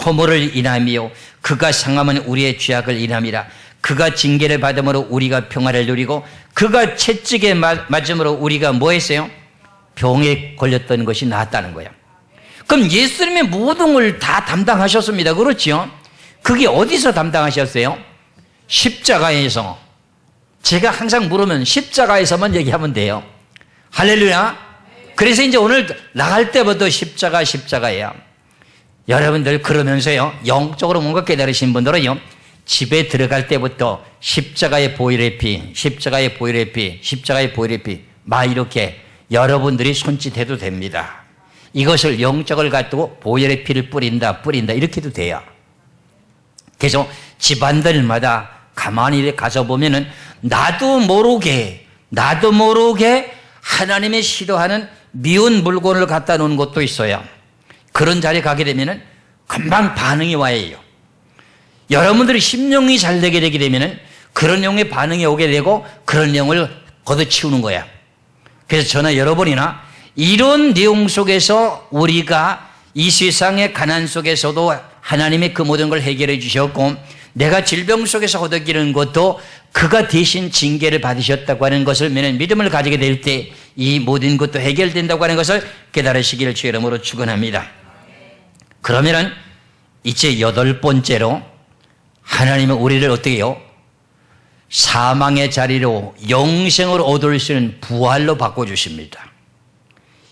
허물을 인함이요 그가 상함은 우리의 죄악을 인함이라. 그가 징계를 받음으로 우리가 평화를 누리고 그가 채찍에 맞음으로 우리가 뭐 했어요? 병에 걸렸던 것이 나았다는 거예요. 그럼 예수님의 모든 걸 다 담당하셨습니다. 그렇죠? 그게 어디서 담당하셨어요? 십자가에서. 제가 항상 물으면 십자가에서만 얘기하면 돼요. 할렐루야. 그래서 이제 오늘 나갈 때부터 십자가예요. 여러분들 그러면서요, 영적으로 뭔가 깨달으신 분들은요, 집에 들어갈 때부터 십자가의 보혈의 피, 십자가의 보혈의 피, 십자가의 보혈의 피, 막 이렇게 여러분들이 손짓해도 됩니다. 이것을 영적을 갖고 보혈의 피를 뿌린다 이렇게 해도 돼요. 그래서 집안들마다 가만히 가서 보면은 나도 모르게 하나님의 싫어하는 미운 물건을 갖다 놓은 곳도 있어요. 그런 자리에 가게 되면은 금방 반응이 와요. 여러분들이 심령이 잘 되게 되면은 그런 영의 반응이 오게 되고 그런 영을 걷어치우는 거야. 그래서 저나 여러분이나 이런 내용 속에서 우리가 이 세상의 가난 속에서도 하나님이 그 모든 걸 해결해 주셨고 내가 질병 속에서 허덕이는 것도 그가 대신 징계를 받으셨다고 하는 것을 믿음을 가지게 될 때 이 모든 것도 해결된다고 하는 것을 깨달으시기를 주의 이름으로 축원합니다. 그러면은 이제 8번째로 하나님은 우리를 어떻게 해요? 사망의 자리로 영생을 얻을 수 있는 부활로 바꿔주십니다.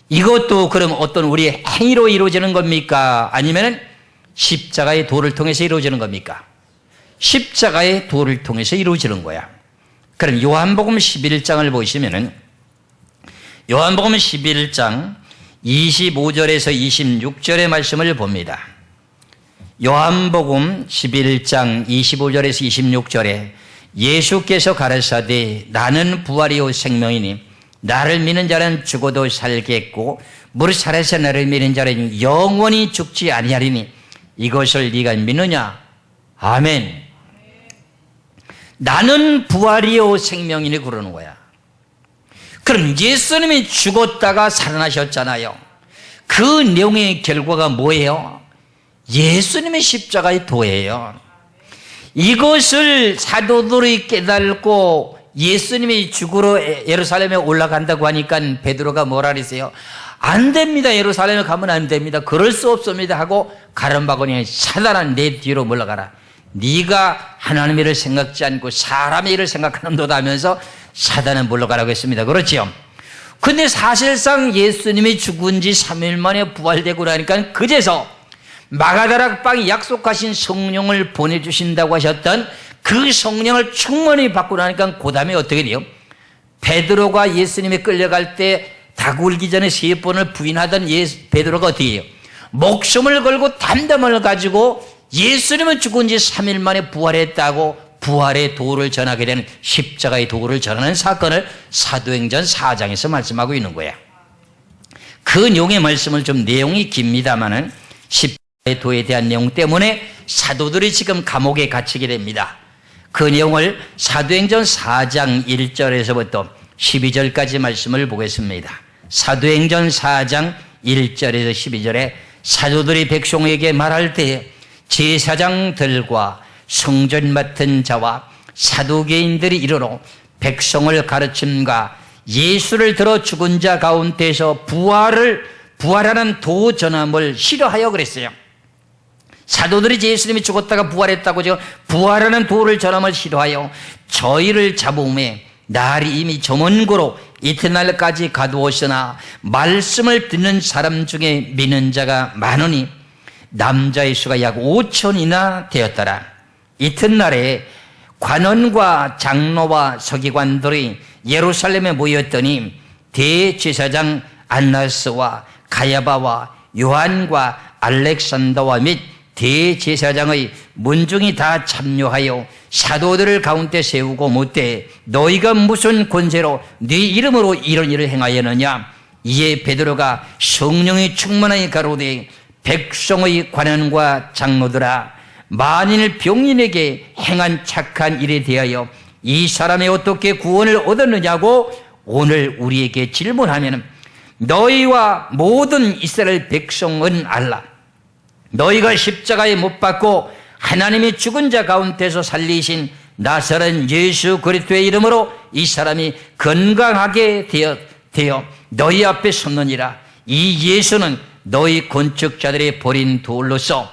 이것도 그럼 어떤 우리의 행위로 이루어지는 겁니까? 아니면 십자가의 도를 통해서 이루어지는 겁니까? 십자가의 도를 통해서 이루어지는 거야. 그럼 요한복음 11장을 보시면은 요한복음 11장 25절에서 26절의 말씀을 봅니다. 요한복음 11장 25절에서 26절에 예수께서 가라사대 나는 부활이요 생명이니 나를 믿는 자는 죽어도 살겠고 무릇 살아서 나를 믿는 자는 영원히 죽지 아니하리니 이것을 네가 믿느냐? 아멘. 나는 부활이요 생명이니 그러는 거야. 그럼 예수님이 죽었다가 살아나셨잖아요. 그 내용의 결과가 뭐예요? 예수님의 십자가의 도예요. 이것을 사도들이 깨달고 예수님이 죽으러 예루살렘에 올라간다고 하니까 베드로가 뭐라 그랬어요? 안 됩니다. 예루살렘에 가면 안 됩니다. 그럴 수 없습니다 하고 가름바구니에 사단아 내 뒤로 물러가라. 네가 하나님의 일을 생각지 않고 사람의 일을 생각하는도다 하면서 사단은 물러가라고 했습니다. 그렇지요? 근데 사실상 예수님이 죽은 지 3일 만에 부활되고 나니까 그제서 마가다락방이 약속하신 성령을 보내주신다고 하셨던 그 성령을 충만히 받고 나니까 그 다음에 어떻게 돼요? 베드로가 예수님이 끌려갈 때 닭 울기 전에 3번을 부인하던 베드로가 어떻게 해요? 목숨을 걸고 담담을 가지고 예수님은 죽은 지 3일 만에 부활했다고 부활의 도를 전하게 되는 십자가의 도를 전하는 사건을 사도행전 4장에서 말씀하고 있는 거야. 그 내용의 말씀을 좀 내용이 깁니다마는 십자가의 도에 대한 내용 때문에 사도들이 지금 감옥에 갇히게 됩니다. 그 내용을 사도행전 4장 1절에서부터 12절까지 말씀을 보겠습니다. 사도행전 4장 1절에서 12절에 사도들이 백성에게 말할 때 제사장들과 성전 맡은 자와 사두개인들이 이르러 백성을 가르침과 예수를 들어 죽은 자 가운데서 부활하는 도 전함을 싫어하여 그랬어요. 사도들이 예수님이 죽었다가 부활했다고 지금 부활하는 도를 전함을 싫어하여 저희를 잡음에 날이 이미 저먼고로 이튿날까지 가두었으나 말씀을 듣는 사람 중에 믿는 자가 많으니 남자의 수가 약 5천이나 되었더라. 이튿날에 관원과 장로와 서기관들이 예루살렘에 모였더니 대제사장 안나스와 가야바와 요한과 알렉산더와 및 대제사장의 문중이 다 참여하여 사도들을 가운데 세우고 묻되 너희가 무슨 권세로 네 이름으로 이런 일을 행하였느냐? 이에 베드로가 성령이 충만하게 가로되 백성의 관원과 장로들아 만일 병인에게 행한 착한 일에 대하여 이 사람이 어떻게 구원을 얻었느냐고 오늘 우리에게 질문하면 너희와 모든 이스라엘 백성은 알라. 너희가 십자가에 못 박고 하나님이 죽은 자 가운데서 살리신 나사렛 예수 그리스도의 이름으로 이 사람이 건강하게 되어 너희 앞에 섰느니라. 이 예수는 너희 건축자들이 버린 돌로서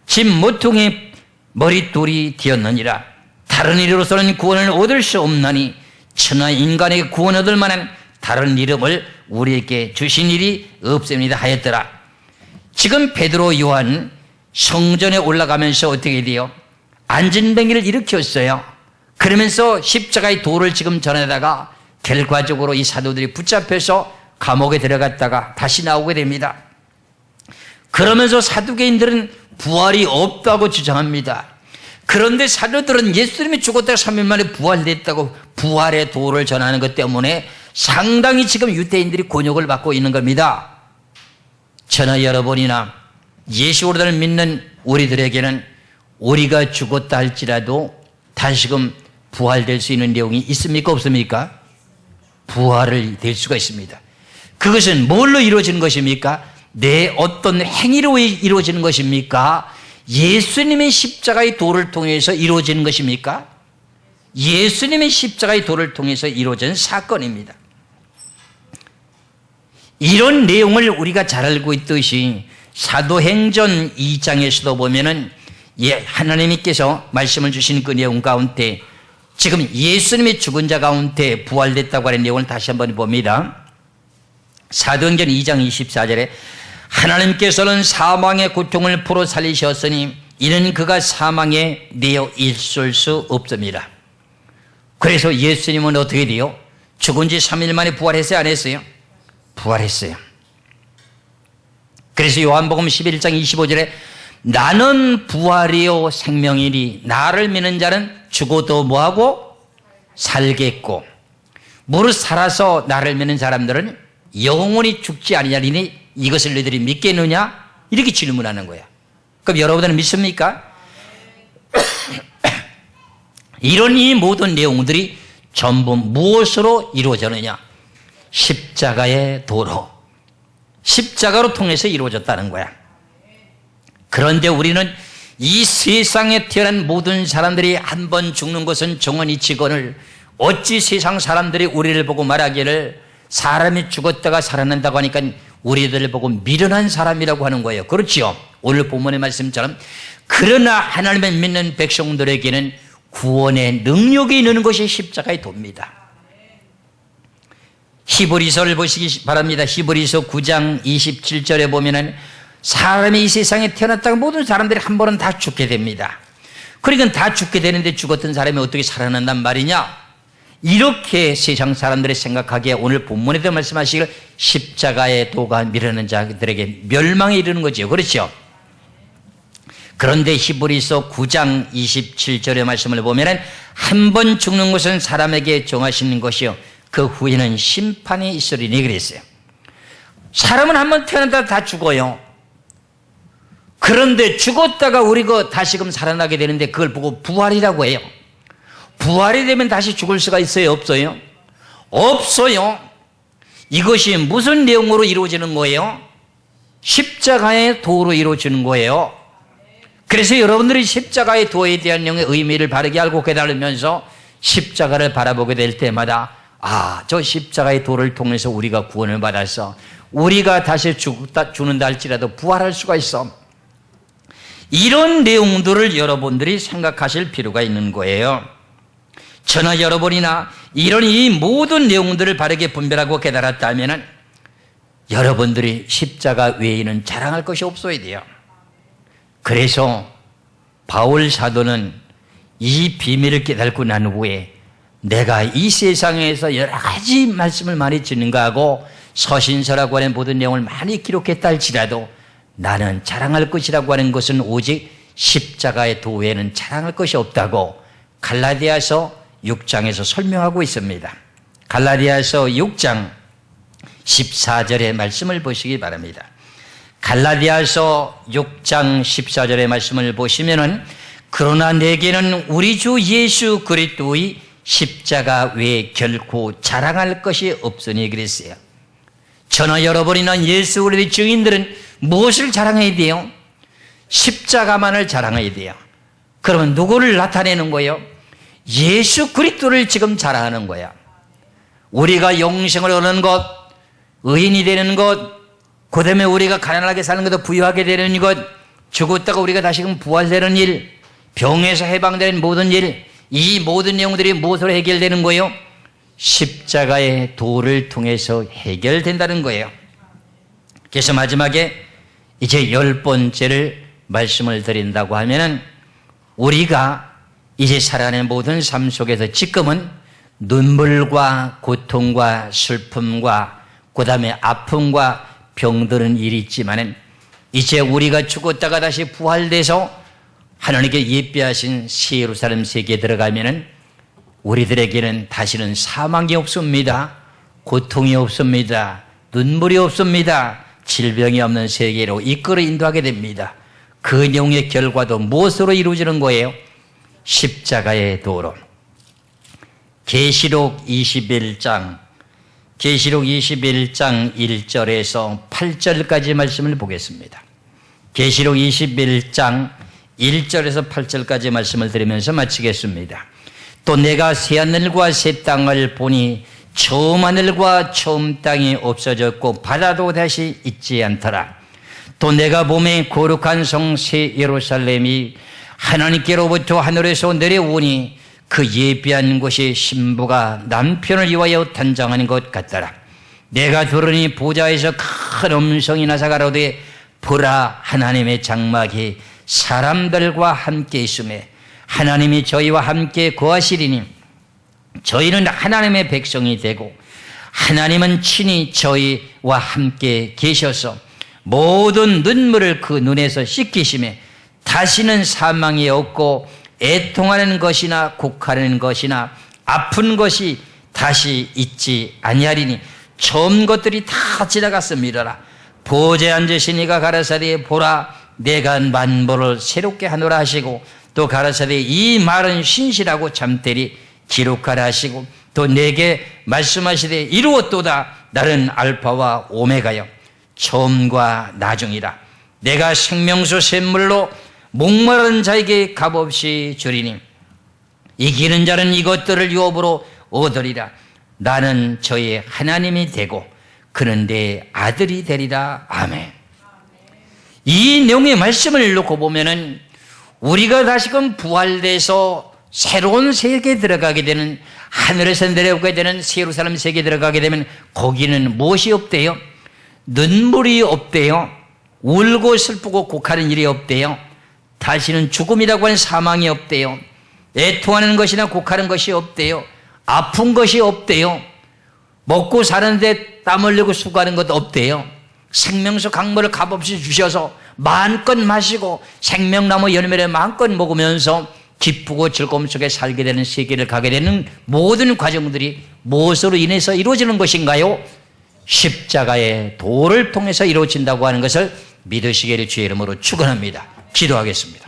집 모퉁이 머릿돌이 되었느니라. 다른 이로서는 구원을 얻을 수 없나니 천하 인간에게 구원 얻을 만한 다른 이름을 우리에게 주신 일이 없습니다 하였더라. 지금 베드로 요한 성전에 올라가면서 어떻게 돼요? 안진뱅이를 일으켰어요. 그러면서 십자가의 도를 지금 전하다가 결과적으로 이 사도들이 붙잡혀서 감옥에 들어갔다가 다시 나오게 됩니다. 그러면서 사두개인들은 부활이 없다고 주장합니다. 그런데 사도들은 예수님이 죽었다가 3일 만에 부활됐다고 부활의 도를 전하는 것 때문에 상당히 지금 유대인들이 곤욕을 받고 있는 겁니다. 저나 여러분이나 예수를 믿는 우리들에게는 우리가 죽었다 할지라도 다시금 부활될 수 있는 내용이 있습니까 없습니까? 부활을 될 수가 있습니다. 그것은 뭘로 이루어지는 것입니까? 내 어떤 행위로 이루어지는 것입니까? 예수님의 십자가의 도를 통해서 이루어지는 것입니까? 예수님의 십자가의 도를 통해서 이루어진 사건입니다. 이런 내용을 우리가 잘 알고 있듯이 사도행전 2장에서도 보면은 하나님께서 말씀을 주신 그 내용 가운데 지금 예수님이 죽은 자 가운데 부활됐다고 하는 내용을 다시 한번 봅니다. 사도행전 2장 24절에 하나님께서는 사망의 고통을 풀어 살리셨으니 이는 그가 사망에 내어 있을 수 없습니다. 그래서 예수님은 어떻게 돼요? 죽은 지 3일 만에 부활했어요? 안 했어요? 부활했어요. 그래서 요한복음 11장 25절에 나는 부활이요 생명이니 나를 믿는 자는 죽어도 뭐하고? 살겠고 무릇 살아서 나를 믿는 사람들은 영원히 죽지 아니하리니 이것을 너희들이 믿겠느냐? 이렇게 질문하는 거야. 그럼 여러분들은 믿습니까? 이런 이 모든 내용들이 전부 무엇으로 이루어졌느냐? 십자가의 도로, 십자가로 통해서 이루어졌다는 거야. 그런데 우리는 이 세상에 태어난 모든 사람들이 한 번 죽는 것은 정언이치거늘 어찌 세상 사람들이 우리를 보고 말하기를 사람이 죽었다가 살아난다고 하니까 우리들을 보고 미련한 사람이라고 하는 거예요. 그렇지요? 오늘 본문의 말씀처럼 그러나 하나님을 믿는 백성들에게는 구원의 능력이 있는 것이 십자가의 도입니다. 히브리서를 보시기 바랍니다. 히브리서 9장 27절에 보면은 사람이 이 세상에 태어났다가 모든 사람들이 한 번은 다 죽게 됩니다. 그러니까 다 죽게 되는데 죽었던 사람이 어떻게 살아난단 말이냐? 이렇게 세상 사람들이 생각하기에 오늘 본문에도 말씀하시길 십자가의 도가 미루는 자들에게 멸망에 이르는 거죠. 그렇죠? 그런데 히브리서 9장 27절의 말씀을 보면 한 번 죽는 것은 사람에게 정하시는 것이요 그 후에는 심판이 있으리니 그랬어요. 사람은 한 번 태어나다 다 죽어요. 그런데 죽었다가 우리가 다시금 살아나게 되는데 그걸 보고 부활이라고 해요. 부활이 되면 다시 죽을 수가 있어요? 없어요? 없어요. 이것이 무슨 내용으로 이루어지는 거예요? 십자가의 도로 이루어지는 거예요. 그래서 여러분들이 십자가의 도에 대한 내용의 의미를 바르게 알고 깨달으면서 십자가를 바라보게 될 때마다 저 십자가의 도를 통해서 우리가 구원을 받아서 우리가 다시 죽는다 할지라도 부활할 수가 있어. 이런 내용들을 여러분들이 생각하실 필요가 있는 거예요. 저나 여러분이나 이런 이 모든 내용들을 바르게 분별하고 깨달았다면 여러분들이 십자가 외에는 자랑할 것이 없어야 돼요. 그래서 바울 사도는 이 비밀을 깨닫고 난 후에 내가 이 세상에서 여러 가지 말씀을 많이 증거하고 서신서라고 하는 모든 내용을 많이 기록했다 할지라도 나는 자랑할 것이라고 하는 것은 오직 십자가의 도 외에는 자랑할 것이 없다고 갈라디아서 6장에서 설명하고 있습니다. 갈라디아서 6장 14절의 말씀을 보시기 바랍니다. 갈라디아서 6장 14절의 말씀을 보시면은 그러나 내게는 우리 주 예수 그리스도의 십자가 외에 결코 자랑할 것이 없으니 그랬어요. 저나 여러분이나 예수 그리스도의 증인들은 무엇을 자랑해야 돼요? 십자가만을 자랑해야 돼요. 그러면 누구를 나타내는 거예요? 예수 그리스도를 지금 자랑하는 거야. 우리가 영생을 얻는 것, 의인이 되는 것, 그 다음에 우리가 가난하게 사는 것도 부유하게 되는 것, 죽었다가 우리가 다시금 부활되는 일, 병에서 해방되는 모든 일, 이 모든 내용들이 무엇으로 해결되는 거예요? 십자가의 도를 통해서 해결된다는 거예요. 그래서 마지막에 이제 10번째를 말씀을 드린다고 하면은 우리가 이제 살아가는 모든 삶 속에서 지금은 눈물과 고통과 슬픔과 그 다음에 아픔과 병드는 일이 있지만은 이제 우리가 죽었다가 다시 부활돼서 하나님께 예비하신 새 예루살렘 세계에 들어가면은 우리들에게는 다시는 사망이 없습니다. 고통이 없습니다. 눈물이 없습니다. 질병이 없는 세계로 이끌어 인도하게 됩니다. 그 내용의 결과도 무엇으로 이루어지는 거예요? 십자가의 도로. 계시록 21장 1절에서 8절까지 말씀을 보겠습니다. 계시록 21장 1절에서 8절까지 말씀을 드리면서 마치겠습니다. 또 내가 새하늘과 새 땅을 보니 처음 하늘과 처음 땅이 없어졌고 바다도 다시 있지 않더라. 또 내가 보매 거룩한 성 새 예루살렘이 하나님께로부터 하늘에서 내려오니 그 예비한 곳이 신부가 남편을 위하여 단장하는 것 같더라. 내가 들으니 보좌에서 큰 음성이 나서 가로되 보라, 하나님의 장막이 사람들과 함께 있음에 하나님이 저희와 함께 거하시리니 저희는 하나님의 백성이 되고 하나님은 친히 저희와 함께 계셔서 모든 눈물을 그 눈에서 씻기심에 다시는 사망이 없고 애통하는 것이나 곡하는 것이나 아픈 것이 다시 있지 아니하리니 처음 것들이 다 지나갔음이라. 보좌에 앉으신 이가 가라사대 보라, 내가 만물을 새롭게 하노라 하시고 또 가라사대 이 말은 신실하고 참되리 기록하라 하시고 또 내게 말씀하시되 이루었도다. 나는 알파와 오메가여 처음과 나중이라. 내가 생명수 샘물로 목마른 자에게 값없이 주리니 이기는 자는 이것들을 유업으로 얻으리라. 나는 저의 하나님이 되고 그는 내 아들이 되리라. 아멘. 이 내용의 말씀을 놓고 보면은 우리가 다시금 부활돼서 새로운 세계에 들어가게 되는, 하늘에서 내려오게 되는 새 예루살렘 세계에 들어가게 되면 거기는 무엇이 없대요? 눈물이 없대요. 울고 슬프고 곡하는 일이 없대요. 다시는 죽음이라고 하는 사망이 없대요. 애통하는 것이나 곡하는 것이 없대요. 아픈 것이 없대요. 먹고 사는데 땀 흘리고 수고하는 것도 없대요. 생명수 강물을 값없이 주셔서 마음껏 마시고 생명나무 열매를 마음껏 먹으면서 기쁘고 즐거움 속에 살게 되는 세계를 가게 되는 모든 과정들이 무엇으로 인해서 이루어지는 것인가요? 십자가의 도를 통해서 이루어진다고 하는 것을 믿으시기를 주의 이름으로 축원합니다. 기도하겠습니다.